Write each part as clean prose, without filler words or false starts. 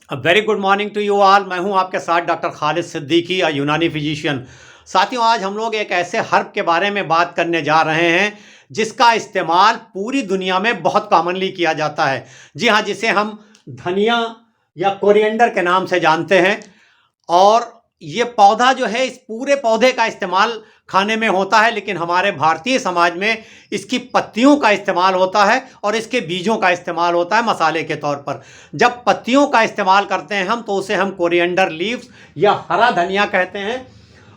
Very good morning to you all. मैं हूं आपके साथ डॉक्टर खालिद सिद्दीकी, यूनानी फिजिशियन। साथियों, आज हम लोग एक ऐसे हर्ब के बारे में बात करने जा रहे हैं जिसका इस्तेमाल पूरी दुनिया में बहुत कॉमनली किया जाता है। जी हाँ, जिसे हम धनिया या कोरिएंडर के नाम से जानते हैं। और ये पौधा जो है, इस पूरे पौधे का इस्तेमाल खाने में होता है, लेकिन हमारे भारतीय समाज में इसकी पत्तियों का इस्तेमाल होता है और इसके बीजों का इस्तेमाल होता है मसाले के तौर पर। जब पत्तियों का इस्तेमाल करते हैं हम, तो उसे हम कोरिएंडर लीव्स या हरा धनिया कहते हैं।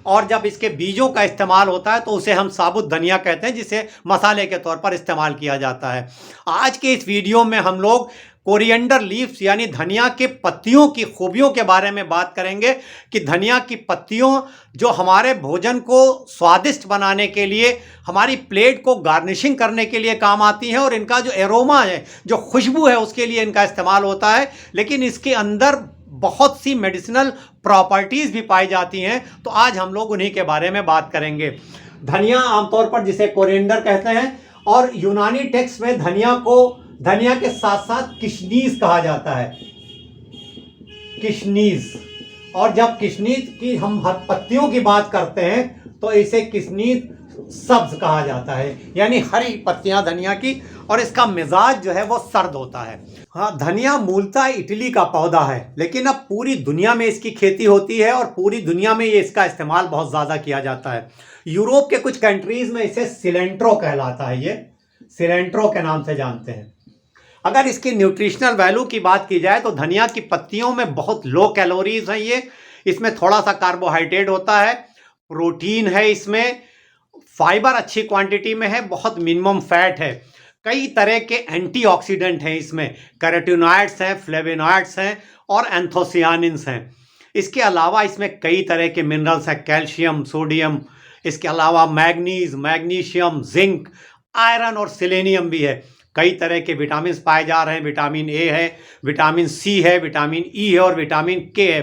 और जब इसके बीजों का इस्तेमाल होता है तो उसे हम साबुत धनिया कहते हैं, जिसे मसाले के तौर पर इस्तेमाल किया जाता है। आज के इस वीडियो में हम लोग कोरिएंडर लीव्स यानी धनिया के पत्तियों की खूबियों के बारे में बात करेंगे कि धनिया की पत्तियों जो हमारे भोजन को स्वादिष्ट बनाने के लिए, हमारी प्लेट को गार्निशिंग करने के लिए काम आती हैं, और इनका जो एरोमा है, जो खुशबू है, उसके लिए इनका इस्तेमाल होता है। लेकिन इसके अंदर बहुत सी मेडिसिनल प्रॉपर्टीज़ भी पाई जाती हैं, तो आज हम लोग उन्हीं के बारे में बात करेंगे। धनिया आमतौर पर जिसे कोरिएंडर कहते हैं, और यूनानी टेक्स्ट में धनिया को धनिया के साथ साथ किशनीज कहा जाता है, किशनीज। और जब किशनीज की हम पत्तियों की बात करते हैं तो इसे किशनीज सब्ज कहा जाता है, यानी हरी पत्तियां धनिया की, और इसका मिजाज जो है वो सर्द होता है। हाँ, धनिया मूलतः इटली का पौधा है, लेकिन अब पूरी दुनिया में इसकी खेती होती है और पूरी दुनिया में ये इसका इस्तेमाल बहुत ज़्यादा किया जाता है। यूरोप के कुछ कंट्रीज में इसे सिलेंट्रो कहलाता है, ये सिलेंट्रो के नाम से जानते हैं। अगर इसकी न्यूट्रिशनल वैल्यू की बात की जाए तो धनिया की पत्तियों में बहुत लो कैलोरीज हैं ये। इसमें थोड़ा सा कार्बोहाइड्रेट होता है, प्रोटीन है इसमें, फाइबर अच्छी क्वांटिटी में है, बहुत मिनिमम फैट है, कई तरह के एंटीऑक्सीडेंट हैं इसमें, कैरोटीनॉइड्स हैं, फ्लेवोनॉइड्स हैं और एंथोसियानिन्स हैं। इसके अलावा इसमें कई तरह के मिनरल्स हैं, कैल्शियम, सोडियम, इसके अलावा मैग्नीज, मैग्नीशियम, जिंक, आयरन और सेलेनियम भी है। कई तरह के विटामिन पाए जा रहे हैं, विटामिन ए है, विटामिन सी है, विटामिन ई है और विटामिन के है।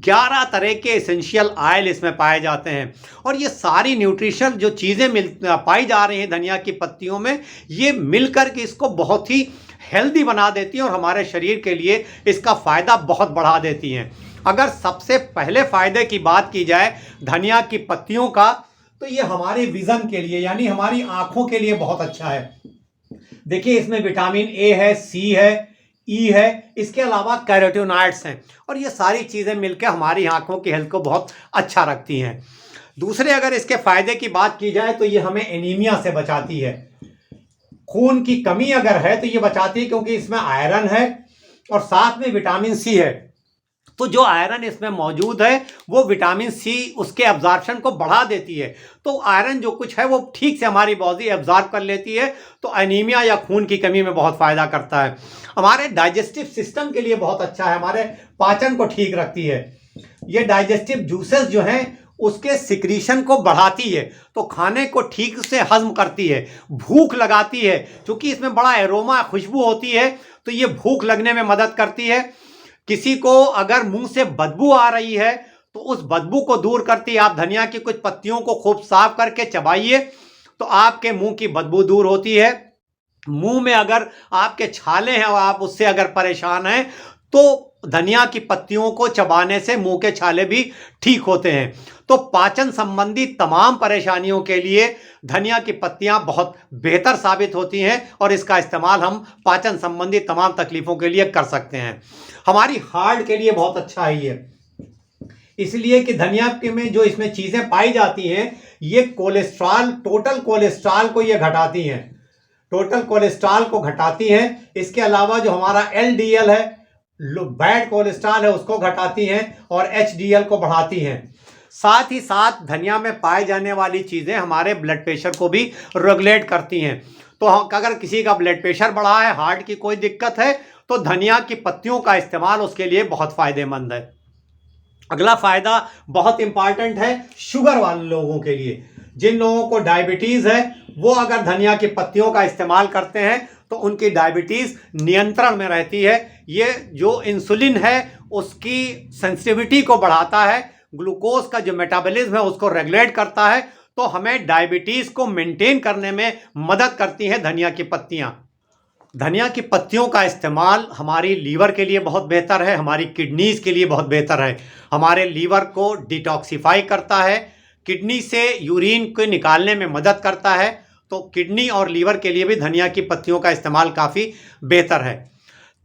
11 तरह के एसेंशियल ऑयल इसमें पाए जाते हैं। और ये सारी न्यूट्रिशन जो चीज़ें पाई जा रही हैं धनिया की पत्तियों में, ये मिलकर के इसको बहुत ही हेल्दी बना देती हैं और हमारे शरीर के लिए इसका फ़ायदा बहुत बढ़ा देती हैं। अगर सबसे पहले फ़ायदे की बात की जाए धनिया की पत्तियों का, तो ये हमारे विज़न के लिए यानी हमारी आँखों के लिए बहुत अच्छा है। देखिए, इसमें विटामिन ए है, सी है, ई है, इसके अलावा कैरोटीनॉइड्स हैं, और ये सारी चीज़ें मिलकर हमारी आंखों की हेल्थ को बहुत अच्छा रखती हैं। दूसरे अगर इसके फ़ायदे की बात की जाए तो ये हमें एनीमिया से बचाती है। खून की कमी अगर है तो ये बचाती है, क्योंकि इसमें आयरन है और साथ में विटामिन सी है। तो जो आयरन इसमें मौजूद है वो विटामिन सी उसके एब्जॉर्प्शन को बढ़ा देती है। तो आयरन जो कुछ है वो ठीक से हमारी बॉडी एब्जॉर्ब कर लेती है, तो एनीमिया या खून की कमी में बहुत फ़ायदा करता है। हमारे डाइजेस्टिव सिस्टम के लिए बहुत अच्छा है, हमारे पाचन को ठीक रखती है। ये डाइजेस्टिव जूसेस जो हैं उसके सिक्रीशन को बढ़ाती है, तो खाने को ठीक से हजम करती है, भूख लगाती है। क्योंकि इसमें बड़ा एरोमा, खुशबू होती है, तो ये भूख लगने में मदद करती है। किसी को अगर मुंह से बदबू आ रही है तो उस बदबू को दूर करती है। आप धनिया की कुछ पत्तियों को खूब साफ करके चबाइए तो आपके मुंह की बदबू दूर होती है। मुंह में अगर आपके छाले हैं और आप उससे अगर परेशान हैं तो धनिया की पत्तियों को चबाने से मुंह के छाले भी ठीक होते हैं। तो पाचन संबंधी तमाम परेशानियों के लिए धनिया की पत्तियां बहुत बेहतर साबित होती हैं, और इसका इस्तेमाल हम पाचन संबंधी तमाम तकलीफ़ों के लिए कर सकते हैं। हमारी हार्ट के लिए बहुत अच्छा है ये, इसलिए कि धनिया के में जो इसमें चीज़ें पाई जाती हैं ये कोलेस्ट्रॉल, टोटल कोलेस्ट्रॉल को ये घटाती हैं, टोटल कोलेस्ट्रॉल को घटाती हैं। इसके अलावा जो हमारा एलडीएल है, बैड कोलेस्ट्रॉल है, उसको घटाती हैं, और एचडीएल को बढ़ाती हैं। साथ ही साथ धनिया में पाई जाने वाली चीज़ें हमारे ब्लड प्रेशर को भी रेगुलेट करती हैं। तो अगर किसी का ब्लड प्रेशर बढ़ा है, हार्ट की कोई दिक्कत है, तो धनिया की पत्तियों का इस्तेमाल उसके लिए बहुत फ़ायदेमंद है। अगला फ़ायदा बहुत इंपॉर्टेंट है शुगर वाले लोगों के लिए। जिन लोगों को डायबिटीज़ है वो अगर धनिया की पत्तियों का इस्तेमाल करते हैं तो उनकी डायबिटीज़ नियंत्रण में रहती है। ये जो इंसुलिन है उसकी सेंसिटिविटी को बढ़ाता है, ग्लूकोज का जो मेटाबॉलिज्म है उसको रेगुलेट करता है, तो हमें डायबिटीज़ को मेंटेन करने में मदद करती हैं धनिया की पत्तियाँ। धनिया की पत्तियों का इस्तेमाल हमारी लीवर के लिए बहुत बेहतर है, हमारी किडनीज के लिए बहुत बेहतर है। हमारे लीवर को डिटॉक्सिफाई करता है, किडनी से यूरिन को निकालने में मदद करता है। तो किडनी और लीवर के लिए भी धनिया की पत्तियों का इस्तेमाल काफ़ी बेहतर है।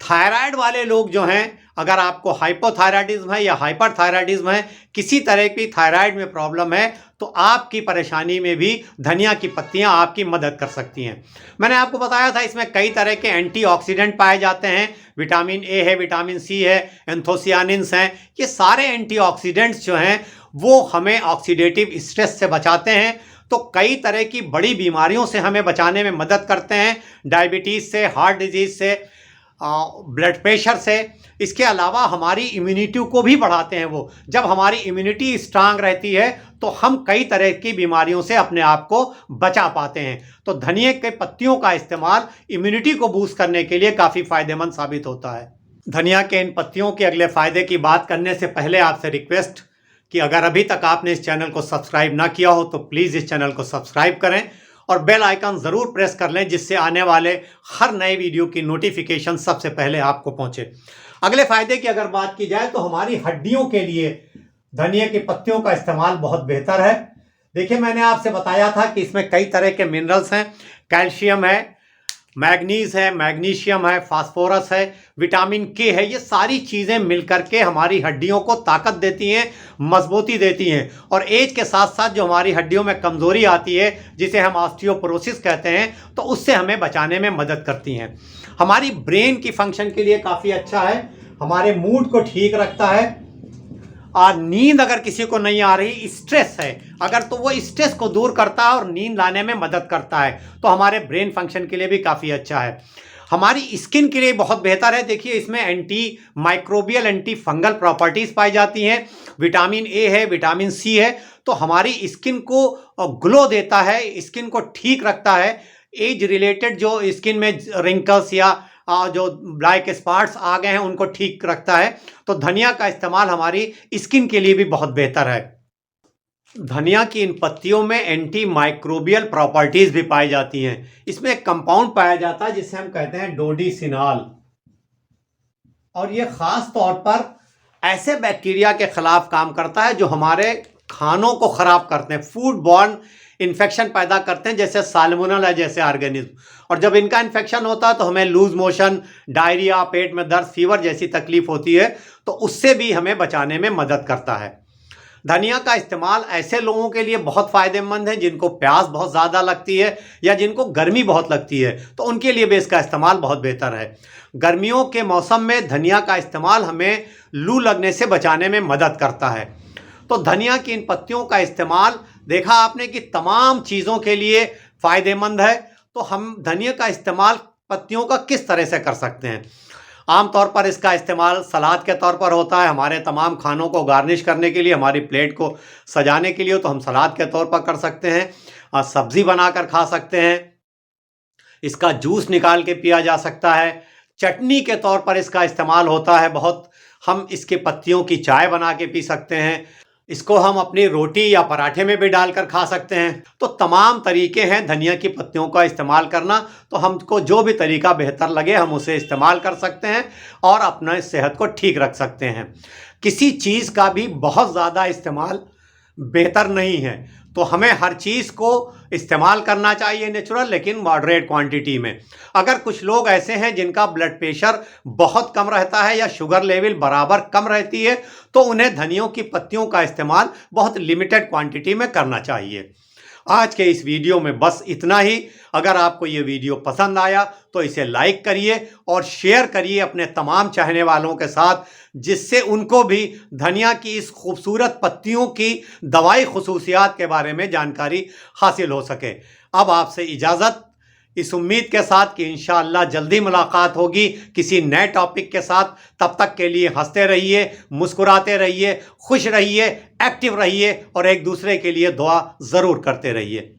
थायराइड वाले लोग जो हैं, अगर आपको हाइपोथायराइडिज्म है या हाइपरथायराइडिज्म है, किसी तरह की थायराइड में प्रॉब्लम है, तो आपकी परेशानी में भी धनिया की पत्तियां आपकी मदद कर सकती हैं। मैंने आपको बताया था इसमें कई तरह के एंटीऑक्सीडेंट पाए जाते हैं। विटामिन ए है, विटामिन सी है, एंथोसियानिन्स हैं। ये सारे एंटीऑक्सीडेंट्स जो हैं वो हमें ऑक्सीडेटिव स्ट्रेस से बचाते हैं। तो कई तरह की बड़ी बीमारियों से हमें बचाने में मदद करते हैं, डायबिटीज़ से, हार्ट डिजीज़ से, ब्लड प्रेशर से। इसके अलावा हमारी इम्यूनिटी को भी बढ़ाते हैं वो। जब हमारी इम्यूनिटी स्ट्रांग रहती है तो हम कई तरह की बीमारियों से अपने आप को बचा पाते हैं। तो धनिया के पत्तियों का इस्तेमाल इम्यूनिटी को बूस्ट करने के लिए काफ़ी फायदेमंद साबित होता है। धनिया के इन पत्तियों के अगले फ़ायदे की बात करने से पहले आपसे रिक्वेस्ट कि अगर अभी तक आपने इस चैनल को सब्सक्राइब ना किया हो तो प्लीज़ इस चैनल को सब्सक्राइब करें और बेल आइकन ज़रूर प्रेस कर लें, जिससे आने वाले हर नए वीडियो की नोटिफिकेशन सबसे पहले आपको पहुंचे। अगले फ़ायदे की अगर बात की जाए तो हमारी हड्डियों के लिए धनिया की पत्तियों का इस्तेमाल बहुत बेहतर है। देखिए, मैंने आपसे बताया था कि इसमें कई तरह के मिनरल्स हैं। कैल्शियम है, मैग्नीज है, मैग्नीशियम है, फास्फोरस है, विटामिन के है। ये सारी चीज़ें मिलकर के हमारी हड्डियों को ताकत देती हैं, मजबूती देती हैं। और एज के साथ साथ जो हमारी हड्डियों में कमज़ोरी आती है, जिसे हम ऑस्टियोपोरोसिस कहते हैं, तो उससे हमें बचाने में मदद करती हैं। हमारी ब्रेन की फंक्शन के लिए काफ़ी अच्छा है, हमारे मूड को ठीक रखता है। और नींद अगर किसी को नहीं आ रही, स्ट्रेस है अगर, तो वो स्ट्रेस को दूर करता है और नींद लाने में मदद करता है। तो हमारे ब्रेन फंक्शन के लिए भी काफ़ी अच्छा है। हमारी स्किन के लिए बहुत बेहतर है। देखिए, इसमें anti microbial, anti fungal properties पाई जाती हैं। विटामिन ए है, विटामिन सी है। तो हमारी स्किन को ग्लो देता है, स्किन को ठीक रखता है। एज रिलेटेड जो स्किन में रिंकल्स या जो ब्लैक स्पॉट्स आ गए हैं उनको ठीक रखता है। तो धनिया का इस्तेमाल हमारी स्किन के लिए भी बहुत बेहतर है। धनिया की इन पत्तियों में एंटी माइक्रोबियल प्रॉपर्टीज भी पाई जाती हैं। इसमें एक कंपाउंड पाया जाता है जिसे हम कहते हैं डोडिसिनॉल, और ये खास तौर पर ऐसे बैक्टीरिया के खिलाफ काम करता है जो हमारे खानों को खराब करते हैं, फूड बॉर्न इन्फेक्शन पैदा करते हैं, जैसे साल्मोनेला जैसे ऑर्गेनिज्म। और जब इनका इन्फेक्शन होता है तो हमें लूज मोशन, डायरिया, पेट में दर्द, फीवर जैसी तकलीफ होती है। तो उससे भी हमें बचाने में मदद करता है। धनिया का इस्तेमाल ऐसे लोगों के लिए बहुत फ़ायदेमंद है जिनको प्यास बहुत ज़्यादा लगती है या जिनको गर्मी बहुत लगती है, तो उनके लिए भी इसका इस्तेमाल बहुत बेहतर है। गर्मियों के मौसम में धनिया का इस्तेमाल हमें लू लगने से बचाने में मदद करता है। तो धनिया की इन पत्तियों का इस्तेमाल देखा आपने कि तमाम चीज़ों के लिए फ़ायदेमंद है। तो हम धनिया का इस्तेमाल पत्तियों का किस तरह से कर सकते हैं? आमतौर पर इसका इस्तेमाल सलाद के तौर पर होता है। हमारे तमाम खानों को गार्निश करने के लिए, हमारी प्लेट को सजाने के लिए, तो हम सलाद के तौर पर कर सकते हैं। सब्ज़ी बनाकर खा सकते हैं। इसका जूस निकाल के पिया जा सकता है। चटनी के तौर पर इसका इस्तेमाल होता है बहुत। हम इसके पत्तियों की चाय बना के पी सकते हैं। इसको हम अपनी रोटी या पराठे में भी डालकर खा सकते हैं। तो तमाम तरीके हैं धनिया की पत्तियों का इस्तेमाल करना। तो हमको जो भी तरीका बेहतर लगे हम उसे इस्तेमाल कर सकते हैं और अपना सेहत को ठीक रख सकते हैं। किसी चीज़ का भी बहुत ज़्यादा इस्तेमाल बेहतर नहीं है। तो हमें हर चीज़ को इस्तेमाल करना चाहिए नेचुरल, लेकिन मॉडरेट क्वांटिटी में। अगर कुछ लोग ऐसे हैं जिनका ब्लड प्रेशर बहुत कम रहता है या शुगर लेवल बराबर कम रहती है, तो उन्हें धनियों की पत्तियों का इस्तेमाल बहुत लिमिटेड क्वांटिटी में करना चाहिए। आज के इस वीडियो में बस इतना ही। अगर आपको ये वीडियो पसंद आया तो इसे लाइक करिए और शेयर करिए अपने तमाम चाहने वालों के साथ, जिससे उनको भी धनिया की इस खूबसूरत पत्तियों की दवाई खुसूसियात के बारे में जानकारी हासिल हो सके। अब आपसे इजाज़त, इस उम्मीद के साथ कि इंशाअल्लाह जल्दी मुलाकात होगी किसी नए टॉपिक के साथ। तब तक के लिए हंसते रहिए, मुस्कुराते रहिए, खुश रहिए, एक्टिव रहिए और एक दूसरे के लिए दुआ ज़रूर करते रहिए।